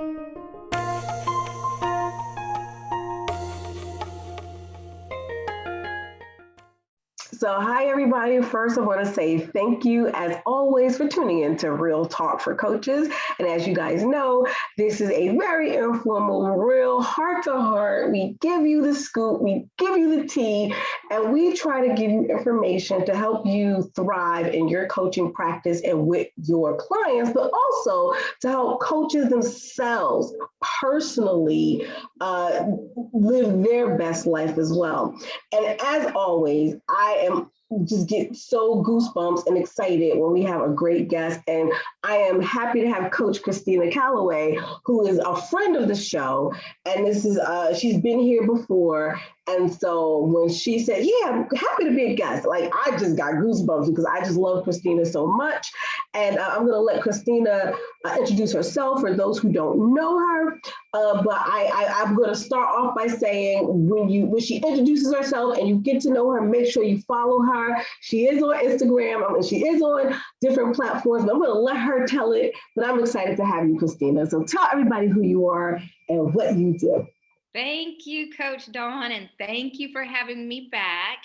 So, hi, everybody. First, I want to say thank you, as always, for tuning in to Real Talk for Coaches. And as you guys know, this is a very informal, real heart to heart. We give you the scoop, we give you the tea, and we try to give you information to help you thrive in your coaching practice and with your clients, but also to help coaches themselves personally live their best life as well. And as always, I am just get so goosebumps and excited when we have a great guest. And I am happy to have Coach Christina Callaway, who is a friend of the show. And this is she's been here before. And so when she said, yeah, I'm happy to be a guest, like I just got goosebumps because I just love Christina so much. And I'm going to let Christina introduce herself for those who don't know her. I'm going to start off by saying when she introduces herself and you get to know her, make sure you follow her. She is on Instagram and she is on different platforms, but I'm going to let her tell it. But I'm excited to have you, Christina. So tell everybody who you are and what you do. Thank you, Coach Dawn, and thank you for having me back.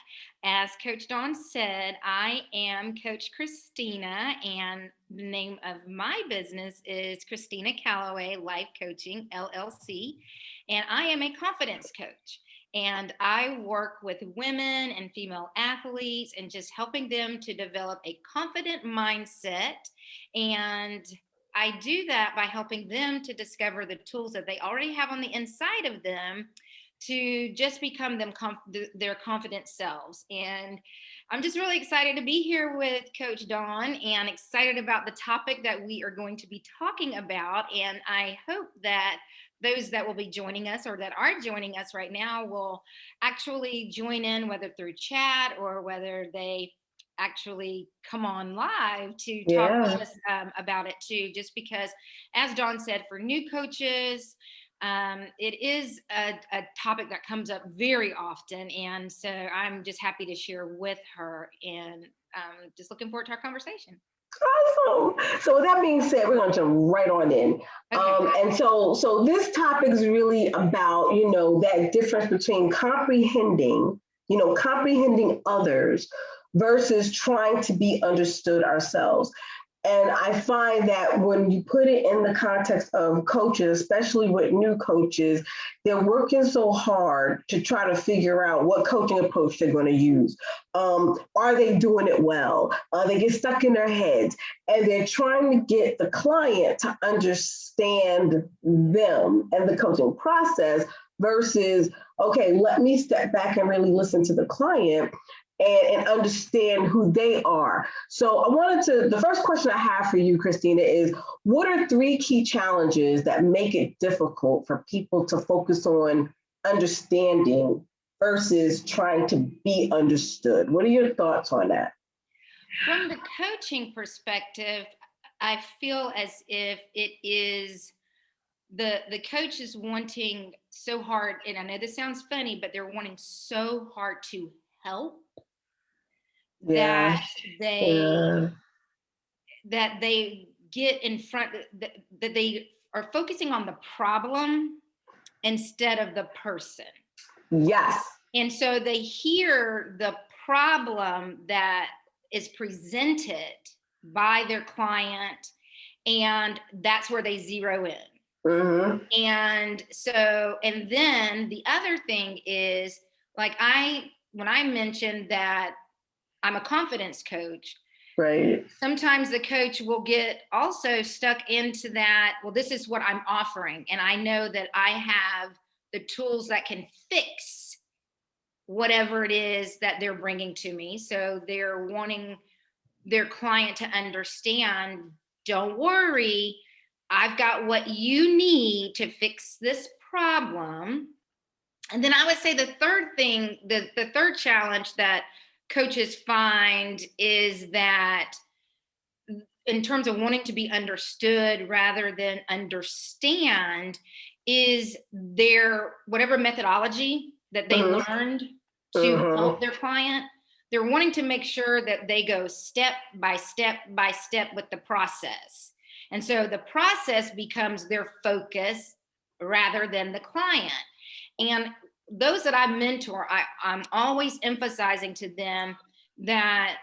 As Coach Dawn said, I am Coach Christina, and the name of my business is Christina Callaway Life Coaching, LLC, and I am a confidence coach. And I work with women and female athletes and just helping them to develop a confident mindset. And I do that by helping them to discover the tools that they already have on the inside of them to just become their confident selves. And I'm just really excited to be here with Coach Dawn and excited about the topic that we are going to be talking about. And I hope that those that will be joining us or that are joining us right now will actually join in, whether through chat or whether they actually come on live to talk with us about it too, just because, as Dawn said, for new coaches, it is a topic that comes up very often. And so I'm just happy to share with her and just looking forward to our conversation. Awesome. So with that being said, we're going to jump right on in. Okay. And so this topic is really about, that difference between comprehending others versus trying to be understood ourselves. And I find that when you put it in the context of coaches, especially with new coaches, they're working so hard to try to figure out what coaching approach they're going to use. Are they doing it well? They get stuck in their heads and they're trying to get the client to understand them and the coaching process versus, okay, let me step back and really listen to the client and understand who they are. So the first question I have for you, Christina, is what are 3 key challenges that make it difficult for people to focus on understanding versus trying to be understood? What are your thoughts on that? From the coaching perspective, I feel as if it is the coach is wanting so hard, and I know this sounds funny, but they're wanting so hard to help that they get in front, that they are focusing on the problem instead of the person. Yes. And so they hear the problem that is presented by their client, and that's where they zero in. Mm-hmm. And then the other thing is, like when I mentioned that I'm a confidence coach, right? Sometimes the coach will get also stuck into that, well, this is what I'm offering, and I know that I have the tools that can fix whatever it is that they're bringing to me. So they're wanting their client to understand, don't worry, I've got what you need to fix this problem. And then I would say the third thing, the third challenge that coaches find is that in terms of wanting to be understood rather than understand is their whatever methodology that they learned to help their client. They're wanting to make sure that they go step by step by step with the process. And so the process becomes their focus rather than the client. And those that I mentor, I'm always emphasizing to them that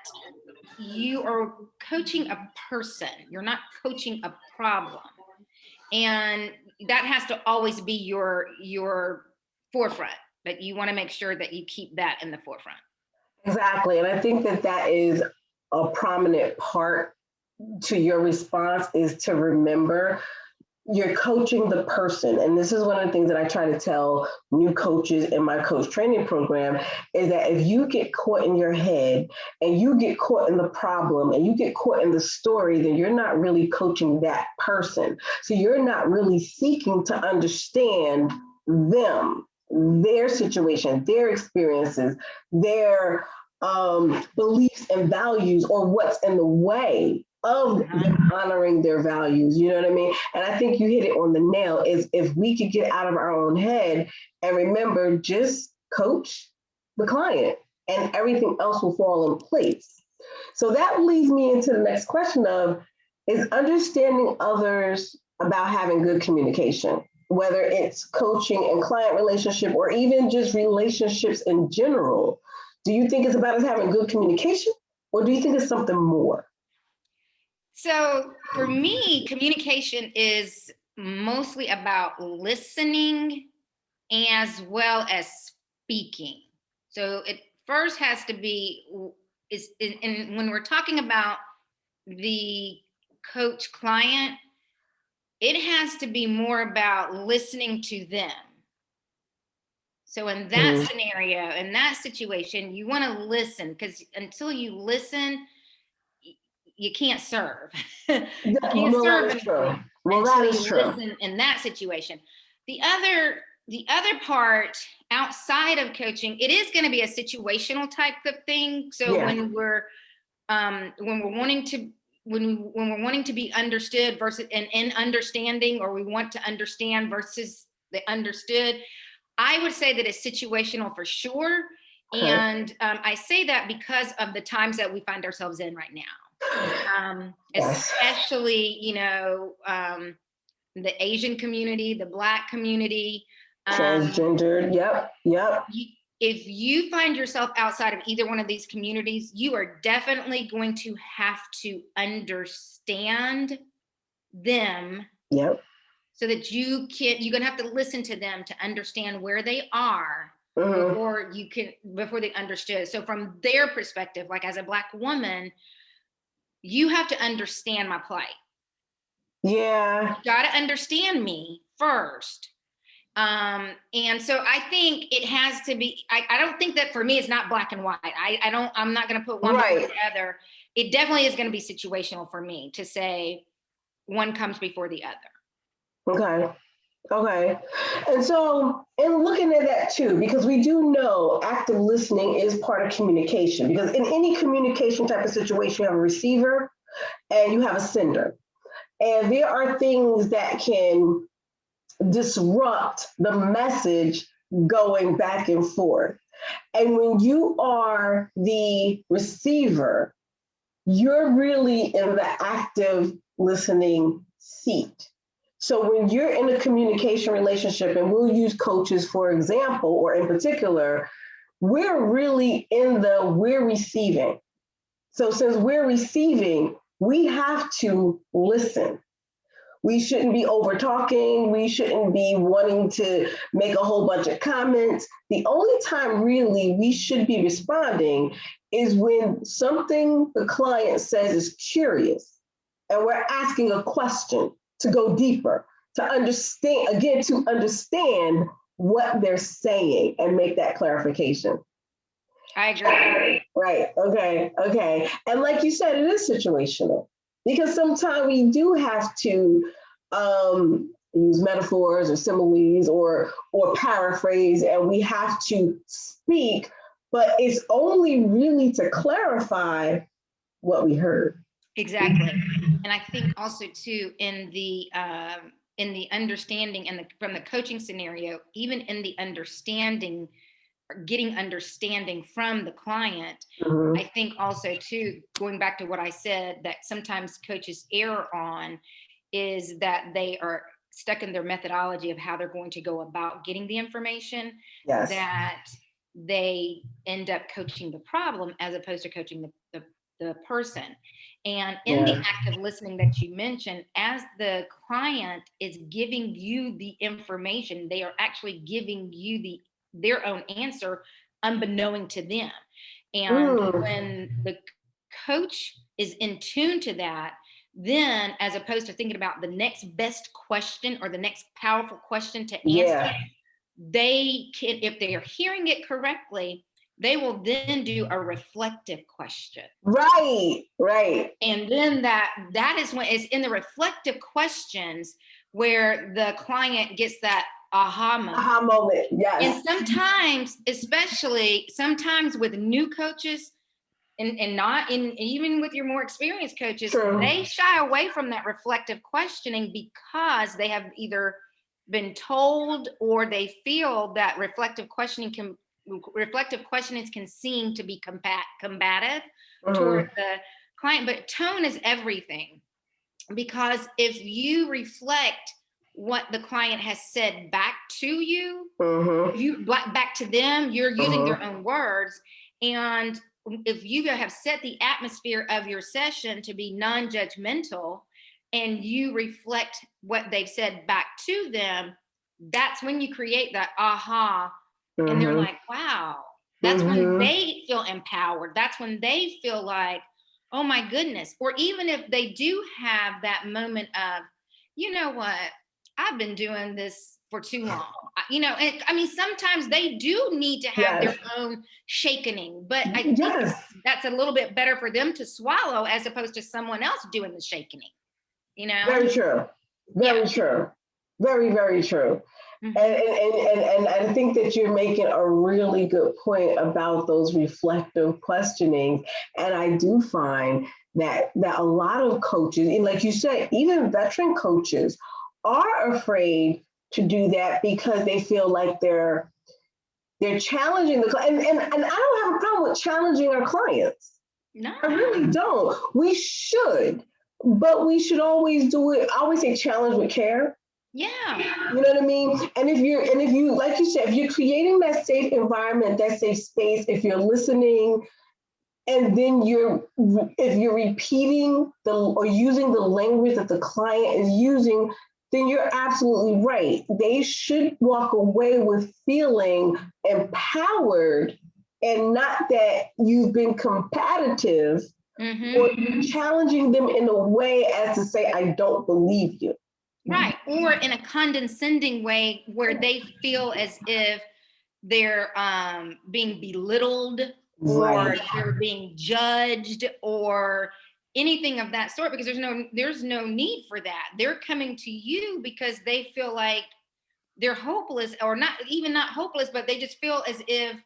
you are coaching a person, you're not coaching a problem. And that has to always be your forefront, but you want to make sure that you keep that in the forefront. Exactly. And I think that that is a prominent part to your response, is to remember you're coaching the person. And this is one of the things that I try to tell new coaches in my coach training program, is that if you get caught in your head and you get caught in the problem and you get caught in the story, then you're not really coaching that person. So you're not really seeking to understand them, their situation, their experiences, their beliefs and values, or what's in the way of them honoring their values. You know what I mean? And I think you hit it on the nail, is if we could get out of our own head and remember, just coach the client and everything else will fall in place. So that leads me into the next question of, is understanding others about having good communication, whether it's coaching and client relationship or even just relationships in general. Do you think it's about us having good communication, or do you think it's something more? So for me, communication is mostly about listening as well as speaking. So it first has to be, and when we're talking about the coach client, it has to be more about listening to them. So in that scenario, in that situation, you want to listen, because until you listen, you can't serve. You can't serve until you listen in that situation. The other part outside of coaching, it is going to be a situational type of thing. So when we're wanting to be understood versus and in understanding, or we want to understand versus the understood, I would say that it's situational for sure. Okay. And I say that because of the times that we find ourselves in right now. Especially, the Asian community, the Black community. Transgendered, yep. If you find yourself outside of either one of these communities, you are definitely going to have to understand them. Yep. So that you're going to have to listen to them to understand where they are before they understood. So from their perspective, like as a Black woman, you have to understand my plight. Yeah. You got to understand me first. And so I think it has to be, I don't think that for me, it's not black and white. I'm not going to put one before the other. It definitely is going to be situational for me to say one comes before the other. Okay. And so, in looking at that too, because we do know active listening is part of communication, because in any communication type of situation, you have a receiver and you have a sender. And there are things that can disrupt the message going back and forth. And when you are the receiver, you're really in the active listening seat. So when you're in a communication relationship, and we'll use coaches, for example, or in particular, we're really we're receiving. So since we're receiving, we have to listen. We shouldn't be over talking. We shouldn't be wanting to make a whole bunch of comments. The only time really we should be responding is when something the client says is curious and we're asking a question to go deeper, to understand what they're saying and make that clarification. I agree. Right. Okay. And like you said, it is situational, because sometimes we do have to use metaphors or similes or paraphrase, and we have to speak, but it's only really to clarify what we heard. Exactly. And I think also too, in the understanding and from the coaching scenario, even in the understanding, getting understanding from the client, I think also too, going back to what I said, that sometimes coaches err on, is that they are stuck in their methodology of how they're going to go about getting the information, Yes. that they end up coaching the problem as opposed to coaching the person. And in the act of listening that you mentioned, as the client is giving you the information, they are actually giving you their own answer unbeknown to them. And when the coach is in tune to that, then as opposed to thinking about the next best question or the next powerful question to answer, they can, if they are hearing it correctly, they will then do a reflective question. Right. And then that is when it's in the reflective questions where the client gets that aha moment. Aha moment, yes. And sometimes, especially sometimes with new coaches, and not in even with your more experienced coaches, they shy away from that reflective questioning because they have either been told or they feel that reflective questioning can seem to be combative toward the client. But tone is everything, because if you reflect what the client has said back to you, back to them, you're using their own words. And if you have set the atmosphere of your session to be non-judgmental and you reflect what they've said back to them, that's when you create that aha. And they're like, wow. That's when they feel empowered. That's when they feel like, oh my goodness. Or even if they do have that moment of, you know what, I've been doing this for too long. You know, and I mean, sometimes they do need to have their own shakening, but I think that's a little bit better for them to swallow as opposed to someone else doing the shakening, you know? Very true. Very true. Very, very true. And I think that you're making a really good point about those reflective questioning. And I do find that a lot of coaches, and like you said, even veteran coaches are afraid to do that because they feel like they're challenging the client. And I don't have a problem with challenging our clients. No. I really don't. We should, but we should always do it. I always say challenge with care. Yeah. You know what I mean? And if you, like you said, if you're creating that safe environment, that safe space, if you're listening, and then if you're repeating or using the language that the client is using, then you're absolutely right. They should walk away with feeling empowered and not that you've been competitive or you're challenging them in a way as to say, I don't believe you. Right. Or in a condescending way where they feel as if they're being belittled or they're being judged or anything of that sort, because there's no need for that. They're coming to you because they feel like they're hopeless, or not hopeless, but they just feel as if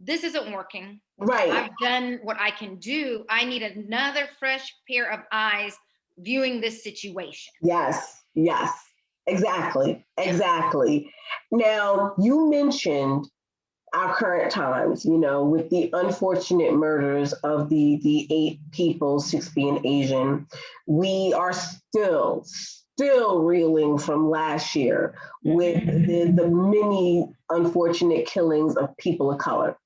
this isn't working. Right. I've done what I can do. I need another fresh pair of eyes viewing this situation. Yes, exactly. Now, you mentioned our current times, you know, with the unfortunate murders of the 8 people, 6 being Asian. We are still reeling from last year with the many unfortunate killings of people of color,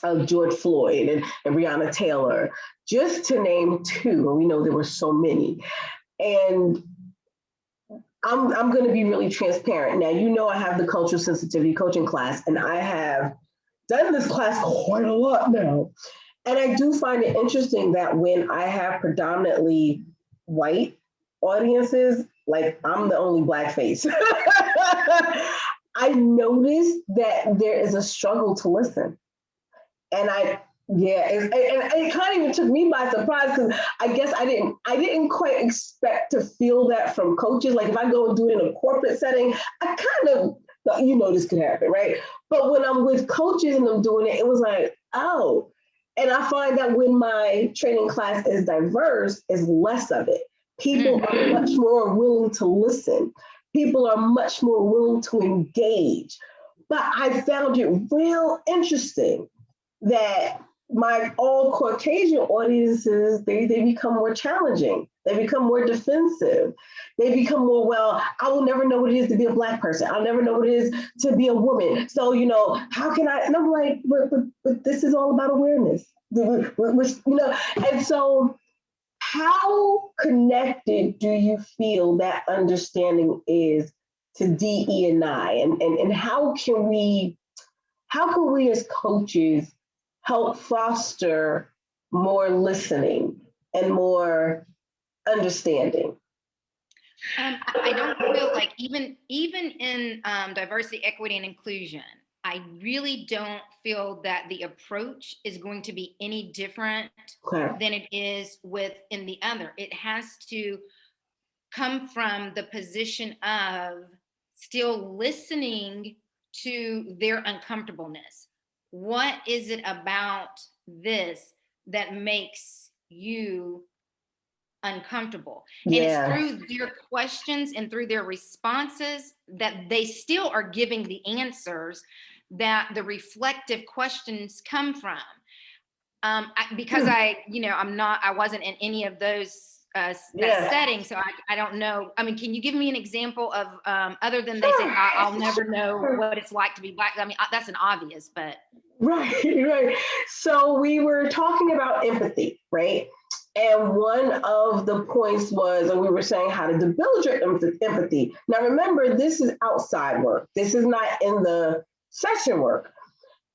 of George Floyd and Breonna Taylor, just to name 2, and we know there were so many. And I'm going to be really transparent. Now, you know, I have the cultural sensitivity coaching class, and I have done this class quite a lot now. And I do find it interesting that when I have predominantly white audiences, like I'm the only Black face, I noticed that there is a struggle to listen. And it kind of even took me by surprise, because I guess I didn't quite expect to feel that from coaches. Like if I go and do it in a corporate setting, I kind of thought, you know, this could happen, right? But when I'm with coaches and I'm doing it, it was like, oh. And I find that when my training class is diverse, is less of it. People are much more willing to listen. People are much more willing to engage. But I found it real interesting that my all Caucasian audiences, they become more challenging. They become more defensive. They become more, well, I will never know what it is to be a Black person. I'll never know what it is to be a woman. So, how can I? And I'm like, but this is all about awareness. And so how connected do you feel that understanding is to DE and I? And how can we as coaches help foster more listening and more understanding? I don't feel like even in diversity, equity, and inclusion, I really don't feel that the approach is going to be any different Okay. than it is within the other. It has to come from the position of still listening to their uncomfortableness. What is it about this that makes you uncomfortable? And it's through their questions and through their responses that they still are giving the answers that the reflective questions come from. Because I wasn't in any of those that setting, so I don't know. I mean, can you give me an example of other than they say I'll never know what it's like to be Black? I mean, that's an obvious, but Right. So we were talking about empathy, right? And one of the points was, and we were saying how to build your empathy. Now, remember, this is outside work. This is not in the session work.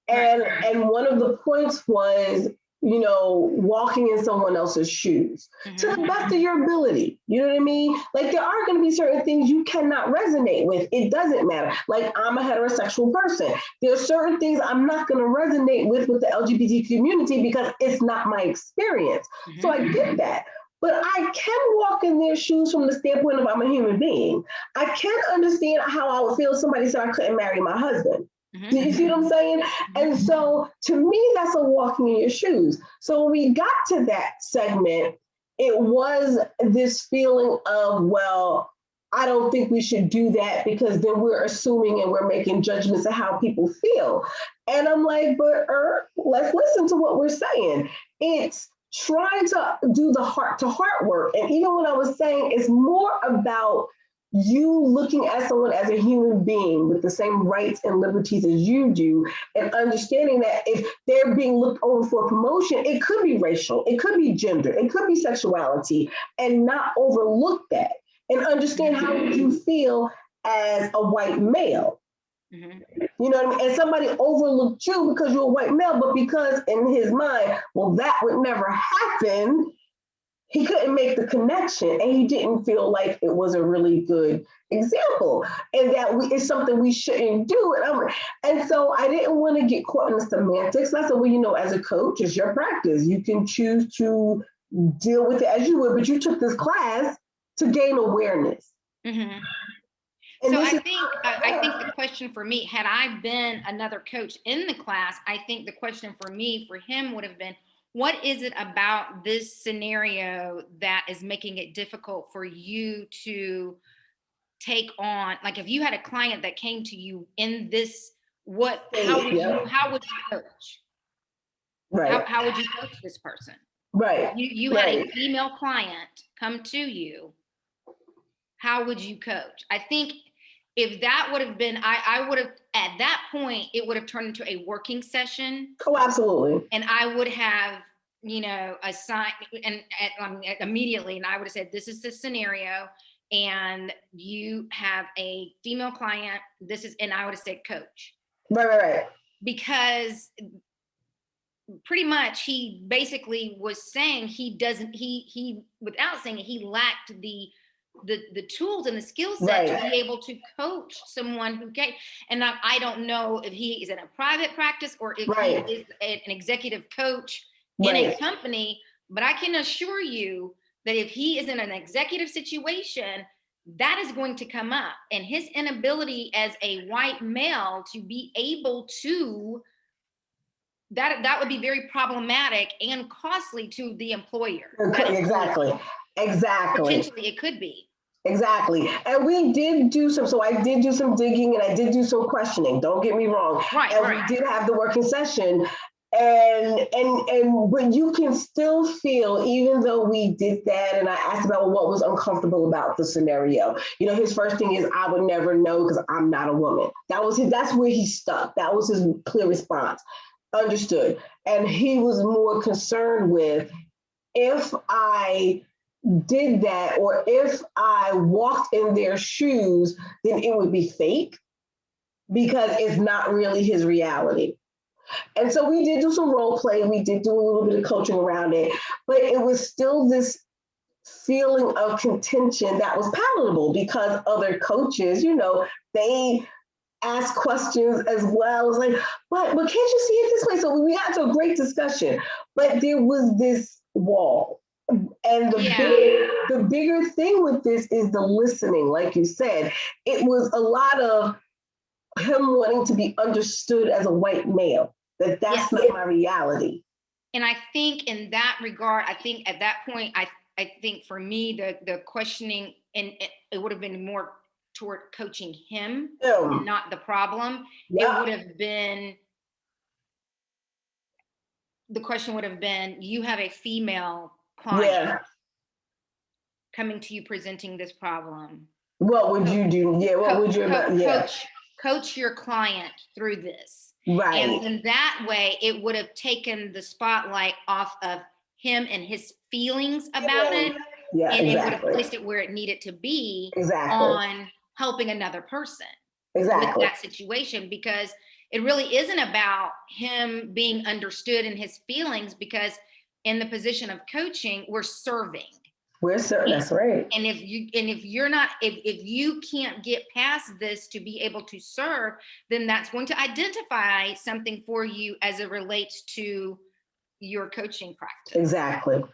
And one of the points was, walking in someone else's shoes to the best of your ability. You know what I mean? Like, there are going to be certain things you cannot resonate with. It doesn't matter. Like, I'm a heterosexual person. There are certain things I'm not going to resonate with the LGBT community because it's not my experience. So I get that. But I can walk in their shoes from the standpoint of I'm a human being. I can understand how I would feel if somebody said I couldn't marry my husband. Do you see what I'm saying? And so to me, that's a walking in your shoes. So when we got to that segment, it was this feeling of, well, I don't think we should do that because then we're assuming and we're making judgments of how people feel. And I'm like, but let's listen to what we're saying. It's trying to do the heart to heart work. And even when I was saying it's more about you looking at someone as a human being with the same rights and liberties as you do, and understanding that if they're being looked over for promotion, it could be racial, it could be gender, it could be sexuality, and not overlook that, and understand how you feel as a white male. You know what I mean? And somebody overlooked you because you're a white male, but because in his mind, well, that would never happen, he couldn't make the connection, and he didn't feel like it was a really good example, and that it's something we shouldn't do. And so I didn't want to get caught in the semantics. I said, well, as a coach, it's your practice. You can choose to deal with it as you would, but you took this class to gain awareness. So I think the question for me, had I been another coach in the class, I think the question for him would have been, what is it about this scenario that is making it difficult for you to take on? Like, if you had a client that came to you in this, how would you coach? Right. How would you coach this person? Right. You had a female client come to you. How would you coach? I think if that would have been, I would have, at that point, it would have turned into a working session. Oh, absolutely. And I would have, assigned and immediately, and I would have said, this is the scenario, and you have a female client. And I would have said, coach. Right. Because pretty much he basically was saying he without saying it, he lacked the tools and the skill set to be able to coach someone who came. And I don't know if he is in a private practice or if he is an executive coach in a company, but I can assure you that if he is in an executive situation, that is going to come up. And his inability as a white male to be able to, that would be very problematic and costly to the employer. Exactly. Potentially it could be. Exactly. And we did do I did do some digging and I did do some questioning. Don't get me wrong. We did have the working session. But you can still feel, even though we did that, and I asked about what was uncomfortable about the scenario. You know, his first thing is, I would never know because I'm not a woman. That's where he stuck. That was his clear response. Understood. And he was more concerned with, if I did that, or if I walked in their shoes, then it would be fake because it's not really his reality. And so we did do some role play. We did do a little bit of coaching around it, but it was still this feeling of contention that was palatable because other coaches, you know, they ask questions as well. It's like, but can't you see it this way? So we got into a great discussion, but there was this wall. And the bigger thing with this is the listening, like you said. It was a lot of him wanting to be understood as a white male, that's not my reality. And I think in that regard, I think at that point, I think for me, the questioning, and it would have been more toward coaching him, and not the problem. It would have been, the question would have been, you have a female client coming to you presenting this problem. What would you do? Yeah, what would you coach your client through this? Right. And in that way, it would have taken the spotlight off of him and his feelings about it. Yeah, and exactly. It would have placed it where it needed to be, exactly. on helping another person exactly. with that situation, because it really isn't about him being understood in his feelings, because in the position of coaching, we're serving. That's right. And if you're not, if you can't get past this to be able to serve, then that's going to identify something for you as it relates to your coaching practice. Exactly.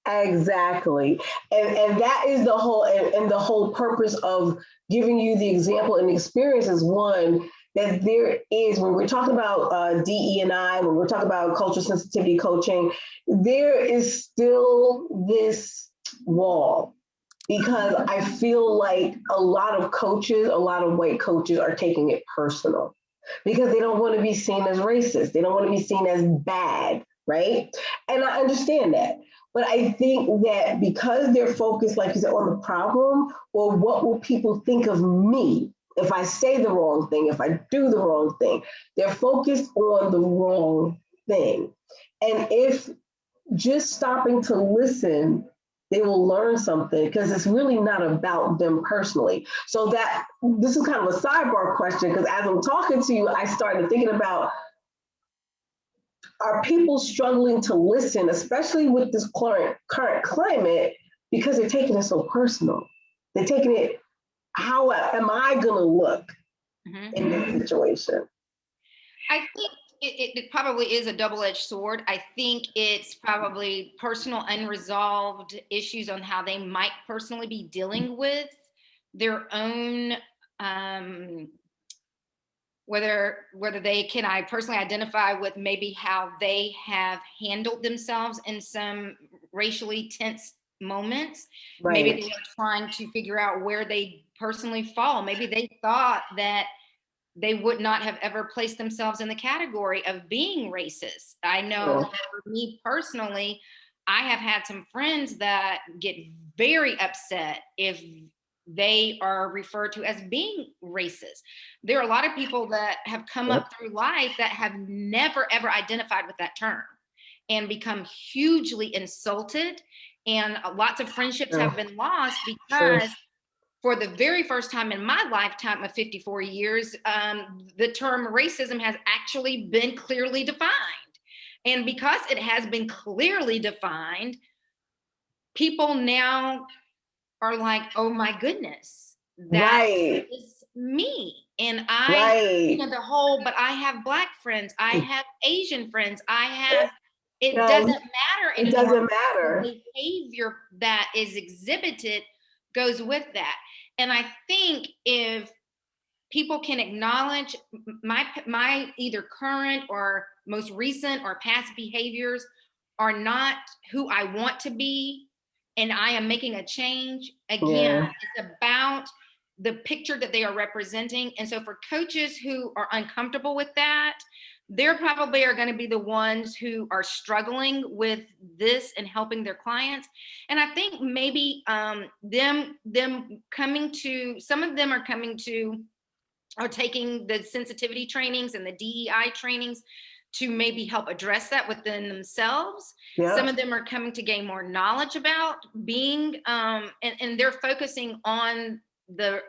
And that is the whole, and the whole purpose of giving you the example and experience is, one, that there is, when we're talking about DE&I, when we're talking about cultural sensitivity coaching, there is still this wall, because I feel like a lot of white coaches are taking it personal because they don't want to be seen as racist. They don't want to be seen as bad, right? And I understand that. But I think that because they're focused, like you said, on the problem, or what will people think of me if I say the wrong thing, if I do the wrong thing, they're focused on the wrong thing. And if just stopping to listen, they will learn something, because it's really not about them personally. So that, this is kind of a sidebar question, because as I'm talking to you, I started thinking about, are people struggling to listen, especially with this current climate, because they're taking it so personal. They're taking it, how am I going to look in this situation? I think it probably is a double-edged sword. I think it's probably personal unresolved issues on how they might personally be dealing with their own, whether they can, I personally identify with maybe how they have handled themselves in some racially tense moments. Right. Maybe they are trying to figure out where they personally fall. Maybe they thought that they would not have ever placed themselves in the category of being racist. I know for me personally, I have had some friends that get very upset if they are referred to as being racist. There are a lot of people that have come up through life that have never ever identified with that term and become hugely insulted. And lots of friendships have been lost because for the very first time in my lifetime of 54 years, the term racism has actually been clearly defined. And because it has been clearly defined, people now are like, oh my goodness, that is me. And I, but I have Black friends, I have Asian friends, I have, it doesn't matter anymore. It doesn't matter. The behavior that is exhibited goes with that. And I think if people can acknowledge my either current or most recent or past behaviors are not who I want to be, and I am making a change, again, it's about the picture that they are representing. And so for coaches who are uncomfortable with that, they're probably are going to be the ones who are struggling with this and helping their clients. And I think maybe them coming to, some of them are coming to, are taking the sensitivity trainings and the DEI trainings to maybe help address that within themselves. Yeah. Some of them are coming to gain more knowledge about being, and they're focusing on the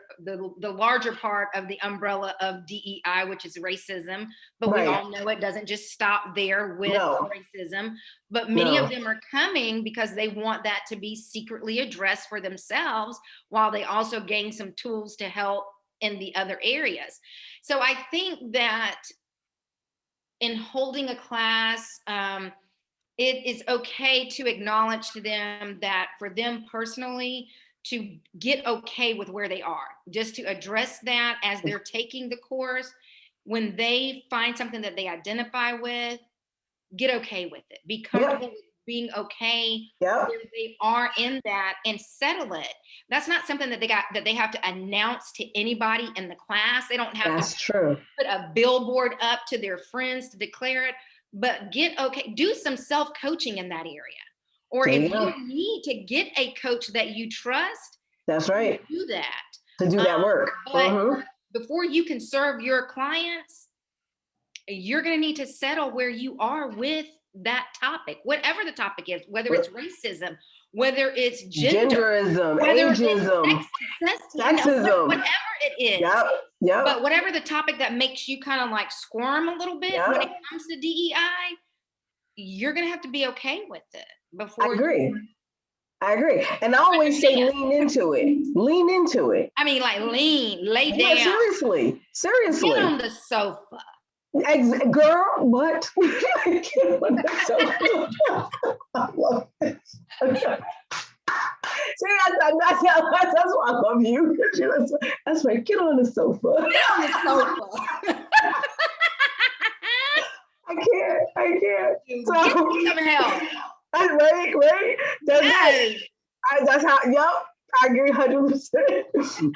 larger part of the umbrella of DEI, which is racism. But we all know it doesn't just stop there with racism. But many of them are coming because they want that to be secretly addressed for themselves, while they also gain some tools to help in the other areas. So I think that in holding a class, it is okay to acknowledge to them that for them personally, to get okay with where they are, just to address that as they're taking the course. When they find something that they identify with, get okay with it. Be comfortable with being okay where they are in that, and settle it. That's not something that they have to announce to anybody in the class. They don't have to put a billboard up to their friends to declare it. But get okay, do some self-coaching in that area. Or if you need to get a coach that you trust, that's right. Do that. To do that work. But before you can serve your clients, you're going to need to settle where you are with that topipic, whatever the topic is, whether it's racism, whether it's genderism, ageism, sexism, whatever it is. But whatever the topic that makes you kind of like squirm a little bit when it comes to DEI, you're going to have to be okay with it before. I agree. And I always say lean into it. Lean into it. I mean, like lay down. Seriously. Get on the sofa. Girl, what? I love this. See, that's why I love you. That's right. Get on the sofa. Get on the sofa. I can't. So, get some help. Right. That's how. Yep. I agree 100%.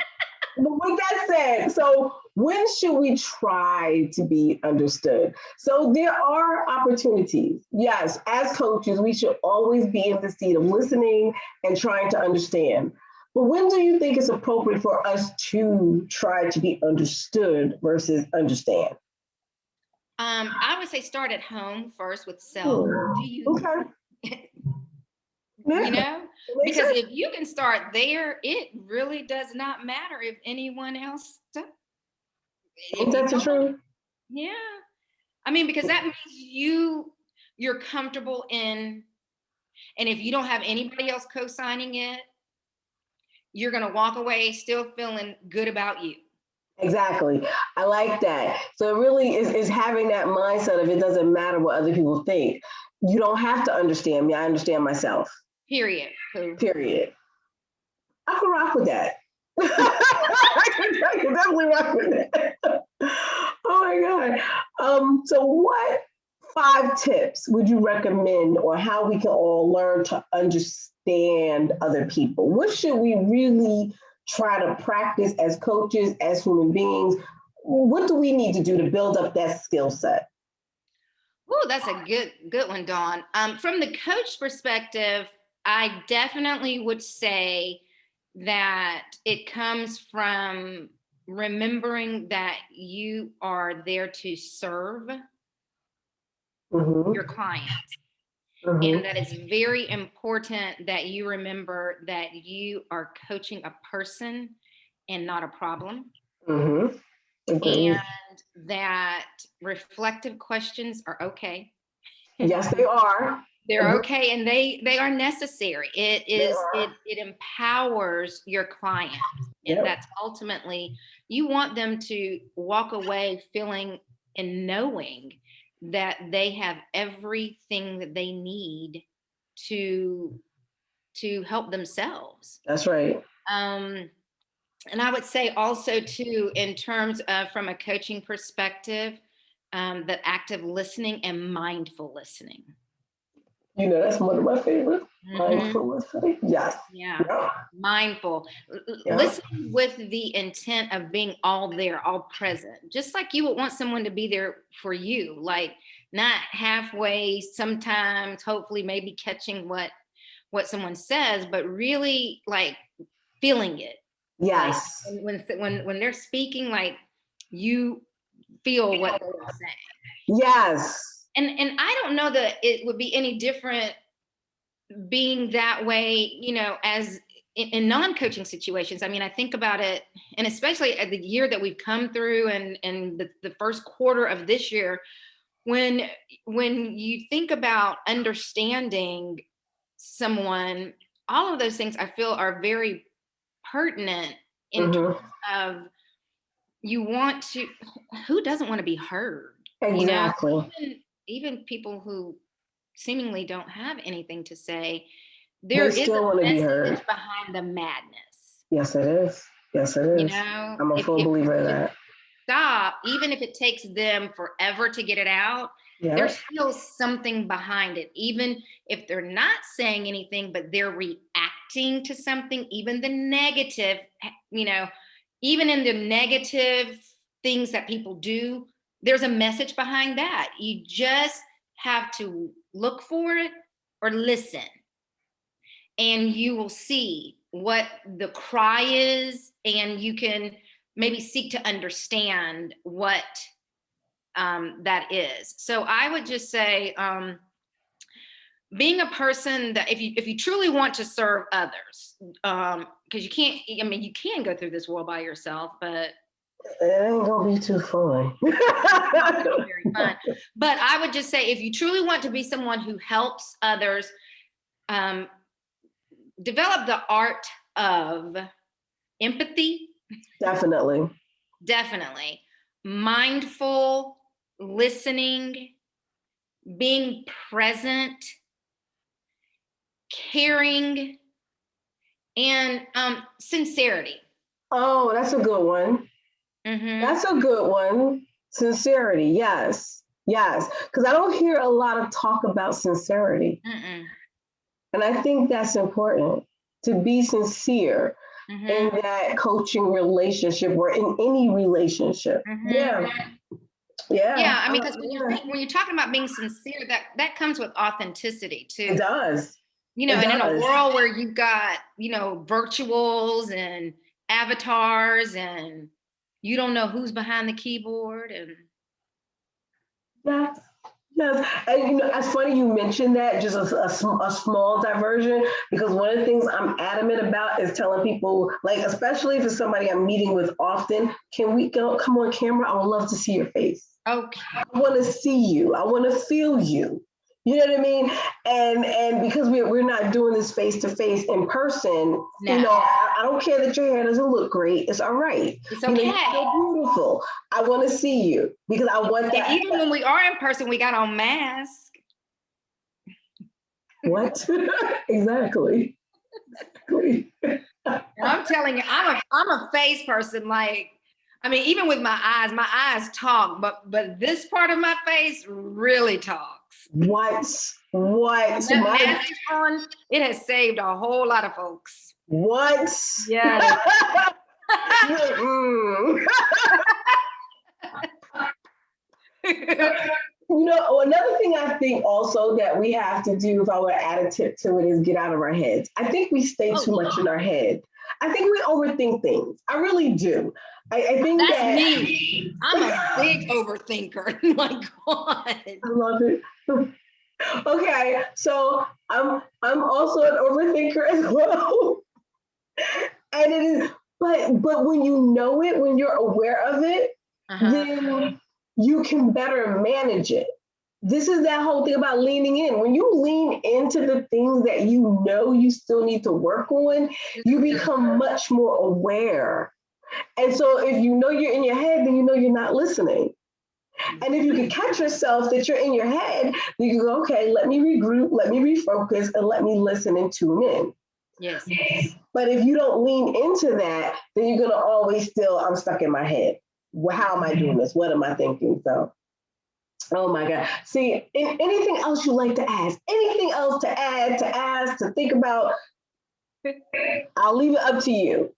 But with that said, so when should we try to be understood? So there are opportunities. Yes, as coaches, we should always be in the seat of listening and trying to understand. But when do you think it's appropriate for us to try to be understood versus understand? I would say start at home first with self. You know, because if you can start there, it really does not matter if anyone else does. Ain't that the truth? Yeah. I mean, because that means you're comfortable in, and if you don't have anybody else co-signing it, you're going to walk away still feeling good about you. Exactly. I like that. So it really is having that mindset of it doesn't matter what other people think. You don't have to understand me. I understand myself. Period. Period. I can rock with that. I can definitely rock with that. Oh my God. So what 5 tips would you recommend on how we can all learn to understand other people? What should we really try to practice as coaches, as human beings? What do we need to do to build up that skill set? Oh, that's a good one, Dawn. From the coach perspective, I definitely would say that it comes from remembering that you are there to serve your clients. And that it's very important that you remember that you are coaching a person and not a problem. And that reflective questions are okay. Yes, they are. They're okay, and they are necessary. It empowers your client, and that's ultimately, you want them to walk away feeling and knowing that they have everything that they need to help themselves. That's right. And I would say also too, in terms of from a coaching perspective, that active listening and mindful listening. You know, that's one of my favorites. Mindful listening. Yes. Yeah. Yep. Mindful. Yep. Listening with the intent of being all there, all present. Just like you would want someone to be there for you, like not halfway, sometimes, hopefully, maybe catching what someone says, but really like feeling it. Yes. Like when they're speaking, like you feel what they're saying. Yes. And I don't know that it would be any different being that way, you know, as in non-coaching situations. I mean, I think about it, and especially at the year that we've come through, and the first quarter of this year, when you think about understanding someone, all of those things I feel are very pertinent in terms of you want to, who doesn't want to be heard? Exactly. You know, even people who seemingly don't have anything to say, there is a message behind the madness. Yes, it is. Yes, it is. You know, I'm a full believer of that. Stop, even if it takes them forever to get it out, there's still something behind it. Even if they're not saying anything, but they're reacting to something, even the negative, you know, even in the negative things that people do, there's a message behind that. You just have to look for it or listen, and you will see what the cry is, and you can maybe seek to understand what that is. So I would just say, being a person that if you truly want to serve others, because you can't, I mean, you can go through this world by yourself, but it ain't gonna be too fun. Very fun. But I would just say, if you truly want to be someone who helps others, develop the art of empathy. Definitely. Mindful listening, being present, caring, and sincerity. Oh, that's a good one. That's a good one. Sincerity, yes. Yes. Because I don't hear a lot of talk about sincerity. And I think that's important, to be sincere in that coaching relationship or in any relationship. Yeah. I mean, because when you're talking about being sincere, that comes with authenticity too. It does. You know, and in a world where you've got, you know, virtuals and avatars, and you don't know who's behind the keyboard, and yes. And you know, it's funny you mentioned that, just a small diversion, because one of the things I'm adamant about is telling people, like, especially if it's somebody I'm meeting with often, can we come on camera? I would love to see your face. Okay. I want to see you. I want to feel you. You know what I mean? And because we're not doing this face to face in person, you know, I don't care that your hair doesn't look great. It's all right. It's okay. You know, you're so beautiful. I want to see you because I want that. And even when we are in person, we got on masks. What? Exactly. And I'm telling you, I'm a face person. Like, I mean, even with my eyes talk, but this part of my face really talks. What? That mask on, it has saved a whole lot of folks. What? Yeah. You know, another thing I think also that we have to do, if I were to add a tip to it, is get out of our heads. I think we stay too much in our head. I think we overthink things. I really do. I think that's me. I'm a big overthinker. My God. I love it. Okay, so I'm also an overthinker as well. And it is, but when you know it, when you're aware of it, then you can better manage it. This is that whole thing about leaning in. When you lean into the things that you know you still need to work on, you become much more aware. And so if you know you're in your head, then you know you're not listening. And if you can catch yourself that you're in your head, then you go, okay, let me regroup, let me refocus, and let me listen and tune in. Yes. But if you don't lean into that, then you're going to always still, I'm stuck in my head. Well, how am I doing this? What am I thinking? So Oh my God. See, anything else you like to ask? Anything else to add, to ask, to think about? I'll leave it up to you.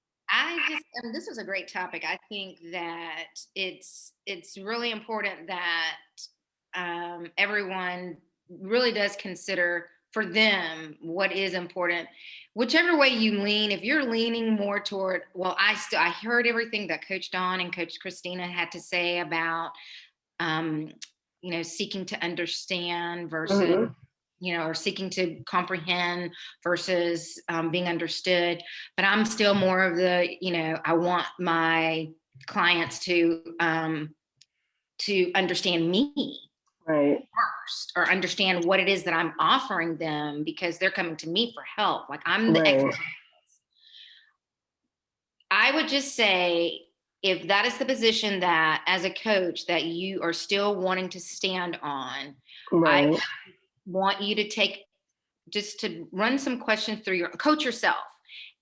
This was a great topic. I think that it's really important that everyone really does consider for them what is important. Whichever way you lean, if you're leaning more toward, well, I heard everything that Coach Dawn and Coach Christina had to say about um, seeking to understand versus Mm-hmm. or seeking to comprehend versus being understood. But I'm still more of the, I want my clients to understand me Right. first, or understand what it is that I'm offering them, because they're coming to me for help. Like, I'm the expert. Right. I would just say, if that is the position that as a coach that you are still wanting to stand on, I Right. want you to run some questions through coach yourself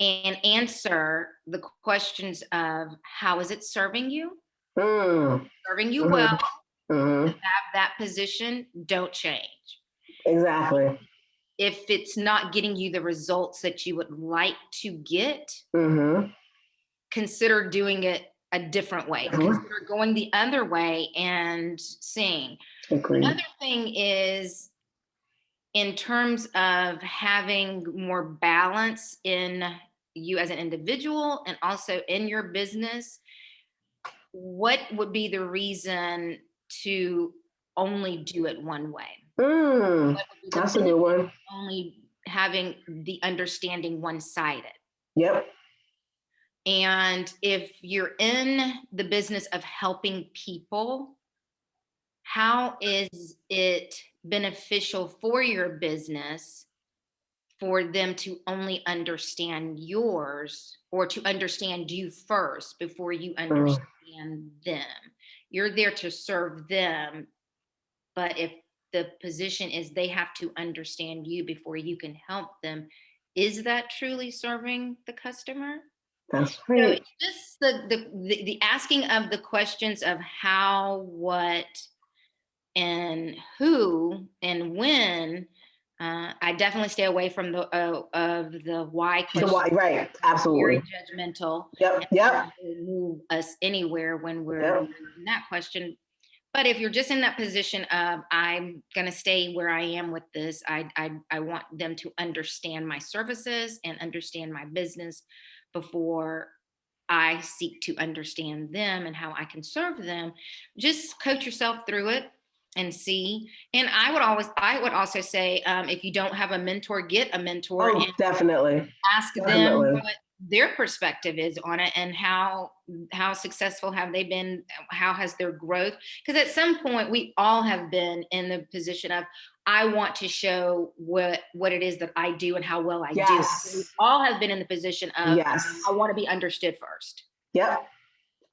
and answer the questions of, how is it serving you? Mm. Serving you well. Mm-hmm. Mm-hmm. Have that position, don't change. Exactly. If it's not getting you the results that you would like to get, Mm-hmm. consider doing it a different way. Consider going the other way and seeing. Agreed. Another thing is, in terms of having more balance in you as an individual and also in your business, what would be the reason to only do it one way? Mm. What would be the That's a benefit good one. of only having the understanding one-sided? Yep. And if you're in the business of helping people, how is it beneficial for your business for them to only understand yours, or to understand you first before you Mm. understand them? You're there to serve them, but if the position is they have to understand you before you can help them, is that truly serving the customer? That's So great. it's just the asking of the questions of how, what, and who, and when. I definitely stay away from the of the why The question. why, right. Very Absolutely. judgmental, Yep. and Yep. not to move us anywhere when we're Yep. asking that question. But if you're just in that position of, I'm going to stay where I am with this, I want them to understand my services and understand my business before I seek to understand them and how I can serve them. Just coach yourself through it and see. And I would also say, if you don't have a mentor, get a mentor Oh, and definitely. ask them Definitely. what their perspective is on it, and how successful have they been, how has their growth, because at some point we all have been in the position of, I want to show what it is that I do and how well I do. We Yes. all have been in the position of, Yes. I want to be understood first. Yep.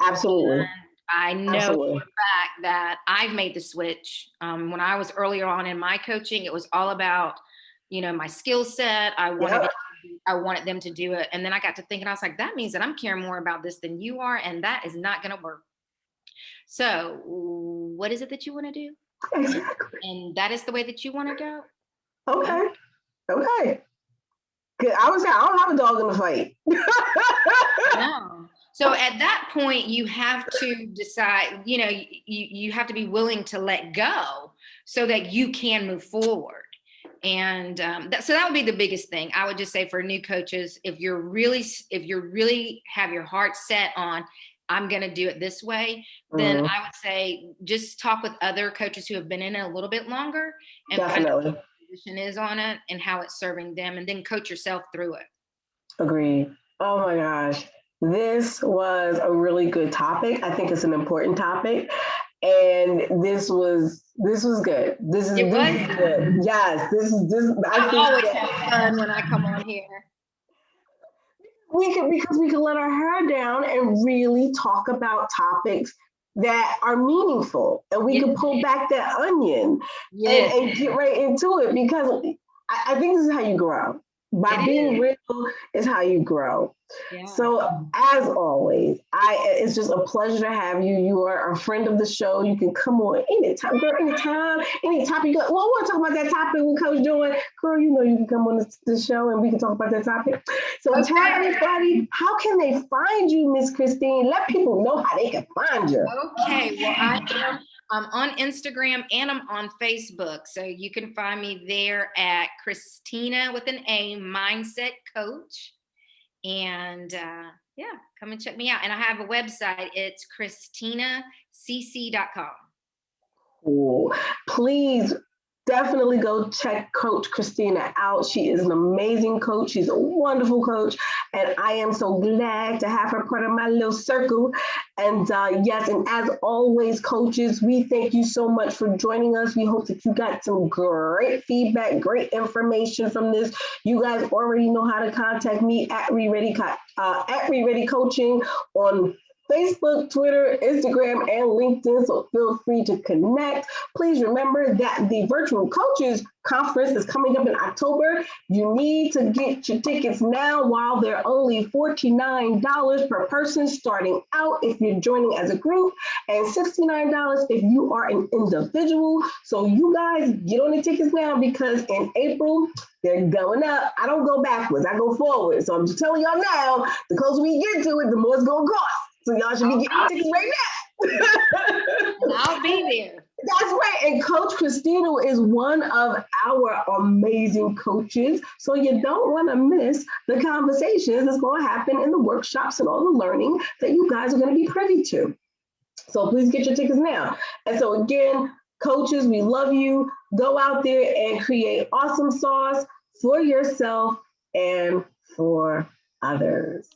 Absolutely. I know for a Absolutely. fact that I've made the switch. When I was earlier on in my coaching, it was all about, my skill set. Yep. I wanted them to do it. And then I got to thinking, I was like, that means that I'm caring more about this than you are. And that is not going to work. So what is it that you want to do? Exactly. And that is the way that you want to go. Okay. Okay. Good. I would say I don't have a dog in the fight. No. So at that point, you have to decide, you have to be willing to let go so that you can move forward. And so that would be the biggest thing. I would just say, for new coaches, if you're really have your heart set on, I'm going to do it this way, then Mhm. I would say just talk with other coaches who have been in it a little bit longer and find out what Definitely. the position is on it and how it's serving them, and then coach yourself through it. Agreed. Oh my gosh. This was a really good topic. I think it's an important topic. And this was good. It This was is good. good. Yes, this I I think always have that fun when I come on here. we can let our hair down and really talk about topics that are meaningful, and we Yes, can pull back that onion yes, and get right into it, because I think this is how you grow. By being real is how you grow. Yeah. So as always, it's just a pleasure to have you. You are a friend of the show. You can come on anytime, girl, any topic. Well, I want to talk about that topic with Coach doing. Girl, you know you can come on the show and we can talk about that topic. So tell everybody, how can they find you, Miss Christine? Let people know how they can find you. Okay, well, I'm on Instagram and I'm on Facebook. So you can find me there at Christina with an A, Mindset Coach. And yeah, come and check me out. And I have a website. It's ChristinaCC.com. Cool. Please definitely go check Coach Christina out. She is an amazing coach. She's a wonderful coach. And I am so glad to have her part of my little circle. And yes, and as always, coaches, we thank you so much for joining us. We hope that you got some great feedback, great information from this. You guys already know how to contact me at Reid Coaching on Facebook, Twitter, Instagram, and LinkedIn, so feel free to connect. Please remember that the Virtual Coaches Conference is coming up in October. You need to get your tickets now while they're only $49 per person starting out if you're joining as a group, and $69 if you are an individual. So you guys get on the tickets now because in April, they're going up. I don't go backwards, I go forward. So I'm just telling y'all now, the closer we get to it, the more it's going to cost. So y'all should be getting tickets right now. I'll be there. That's right. And Coach Christina is one of our amazing coaches. So you don't want to miss the conversations that's going to happen in the workshops and all the learning that you guys are going to be privy to. So please get your tickets now. And so again, coaches, we love you. Go out there and create awesome sauce for yourself and for others.